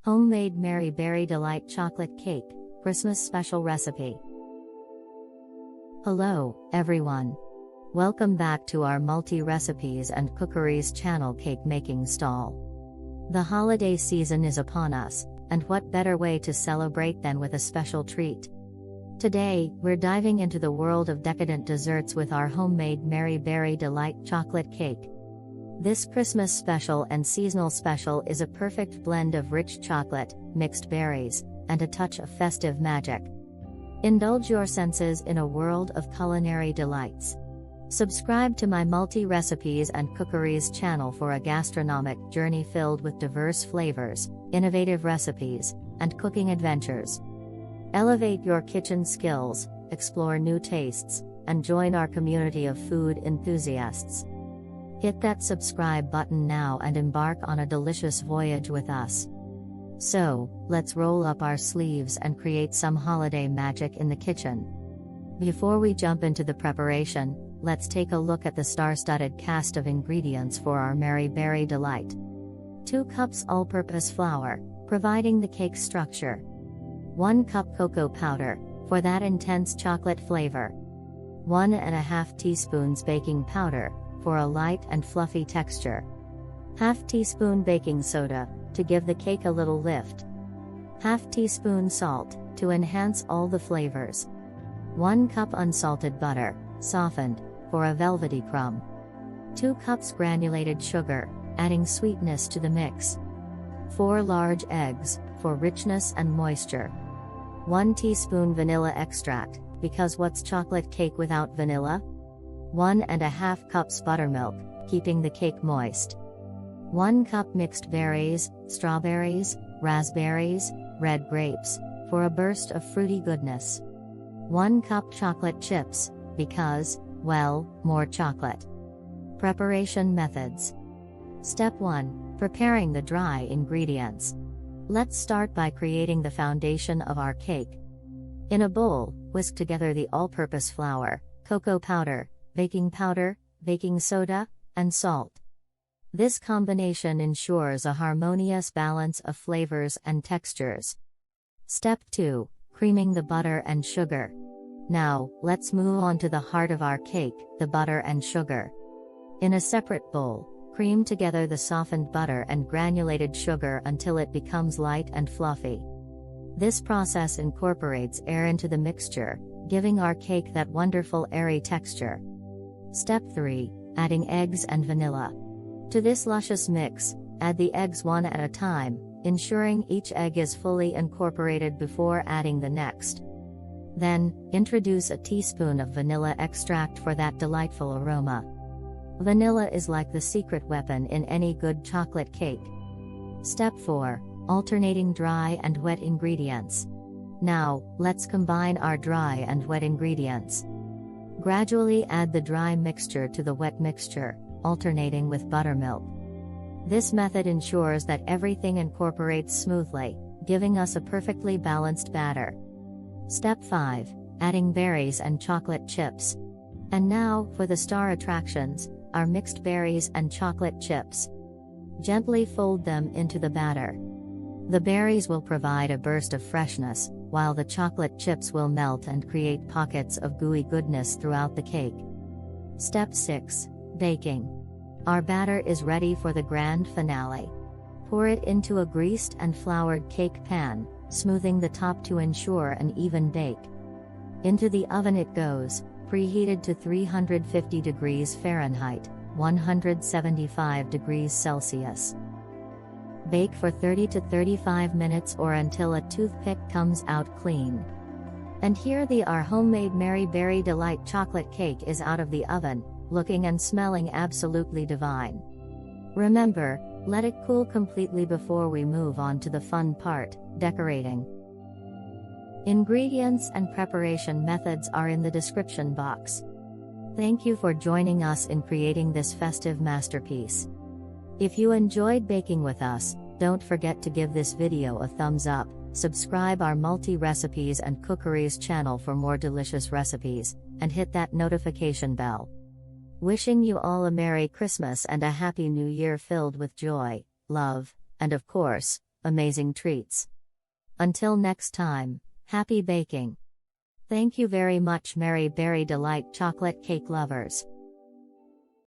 Homemade Mary Berry Delight Chocolate Cake, Christmas Special Recipe. Hello, everyone. Welcome back to our multi-recipes and cookeries channel cake making stall. The holiday season is upon us, and what better way to celebrate than with a special treat? Today, we're diving into the world of decadent desserts with our homemade Mary Berry Delight Chocolate Cake. This Christmas special and seasonal special is a perfect blend of rich chocolate, mixed berries, and a touch of festive magic. Indulge your senses in a world of culinary delights. Subscribe to my multi-recipes and cookeries channel for a gastronomic journey filled with diverse flavors, innovative recipes, and cooking adventures. Elevate your kitchen skills, explore new tastes, and join our community of food enthusiasts. Hit that subscribe button now and embark on a delicious voyage with us. So, let's roll up our sleeves and create some holiday magic in the kitchen. Before we jump into the preparation, let's take a look at the star-studded cast of ingredients for our Mary Berry Delight. 2 cups all-purpose flour, providing the cake structure. 1 cup cocoa powder, for that intense chocolate flavor. 1½ teaspoons baking powder, for a light and fluffy texture. ½ teaspoon baking soda, to give the cake a little lift. ½ teaspoon salt, to enhance all the flavors. 1 cup unsalted butter, softened, for a velvety crumb. 2 cups granulated sugar, adding sweetness to the mix. 4 large eggs, for richness and moisture. 1 teaspoon vanilla extract, because what's chocolate cake without vanilla? 1½ cups buttermilk, keeping the cake moist. 1 cup mixed berries, strawberries, raspberries, red grapes, for a burst of fruity goodness. 1 cup chocolate chips, because, well, more chocolate. Preparation methods. Step 1. Preparing the dry ingredients. Let's start by creating the foundation of our cake. In a bowl, whisk together the all-purpose flour, cocoa powder, baking soda, and salt. This combination ensures a harmonious balance of flavors and textures. Step 2. Creaming the butter and sugar. Now, let's move on to the heart of our cake, the butter and sugar. In a separate bowl, cream together the softened butter and granulated sugar until it becomes light and fluffy. This process incorporates air into the mixture, giving our cake that wonderful airy texture. Step 3. Adding eggs and vanilla. To this luscious mix, add the eggs one at a time, ensuring each egg is fully incorporated before adding the next. Then, introduce a teaspoon of vanilla extract for that delightful aroma. Vanilla is like the secret weapon in any good chocolate cake. Step 4. Alternating dry and wet ingredients. Now, let's combine our dry and wet ingredients. Gradually add the dry mixture to the wet mixture, alternating with buttermilk. This method ensures that everything incorporates smoothly, giving us a perfectly balanced batter. Step 5. Adding berries and chocolate chips. And now, for the star attractions, our mixed berries and chocolate chips. Gently fold them into the batter. The berries will provide a burst of freshness, while the chocolate chips will melt and create pockets of gooey goodness throughout the cake. Step 6. Baking. Our batter is ready for the grand finale. Pour it into a greased and floured cake pan, smoothing the top to ensure an even bake. Into the oven it goes, preheated to 350 degrees Fahrenheit, 175 degrees Celsius. Bake for 30 to 35 minutes or until a toothpick comes out clean. And here our homemade Mary Berry Delight chocolate cake is out of the oven, looking and smelling absolutely divine. Remember, let it cool completely before we move on to the fun part, decorating. Ingredients and preparation methods are in the description box. Thank you for joining us in creating this festive masterpiece. If you enjoyed baking with us, don't forget to give this video a thumbs up, subscribe our multi-recipes and cookeries channel for more delicious recipes, and hit that notification bell. Wishing you all a Merry Christmas and a Happy New Year filled with joy, love, and of course, amazing treats. Until next time, happy baking! Thank you very much, Merry Berry Delight chocolate cake lovers.